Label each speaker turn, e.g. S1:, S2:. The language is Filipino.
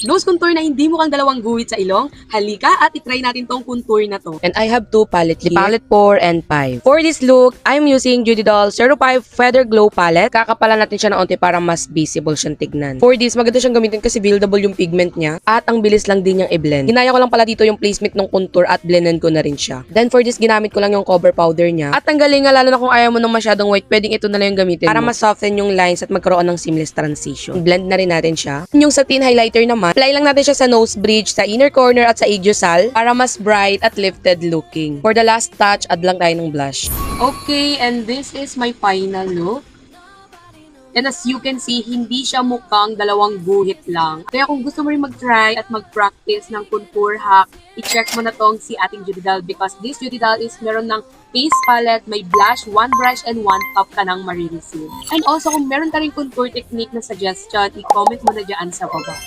S1: Nose contour na hindi mukhang dalawang guhit sa ilong? Halika at itry natin tong contour na to.
S2: And I have two palette here. Palette 4 and 5. For this look, I'm using Judy Doll 05 Feather Glow palette. Kakapalan natin siya ng onti para mas visible siyang tignan. For this, maganda siyang gamitin kasi buildable yung pigment niya at ang bilis lang din niyang i-blend. Ginaya ko lang pala dito yung placement ng contour at blenden ko na rin siya. Then for this, ginamit ko lang yung cover powder niya. At ang galing nga, lalo na kung ayaw mo ng masyadong white, pwedeng ito na lang yung gamitin para mas soften yung lines at magkaroon ng seamless transition. Blend na rin natin siya. Yung satin highlighter naman, apply lang natin siya sa nose bridge, sa inner corner at sa idiosal para mas bright at lifted looking. For the last touch, add lang tayo ng blush.
S1: Okay, and this is my final look. And as you can see, hindi siya mukhang dalawang guhit lang. Kaya kung gusto mo rin mag-try at mag-practice ng contour hack, i-check mo na tong si ating Judy Doll because this Judy Doll is meron ng face palette, may blush, one brush, and one top ka nang marireceive. And also, kung meron ka rin contour technique na suggestion, i-comment mo na dyan sa baba.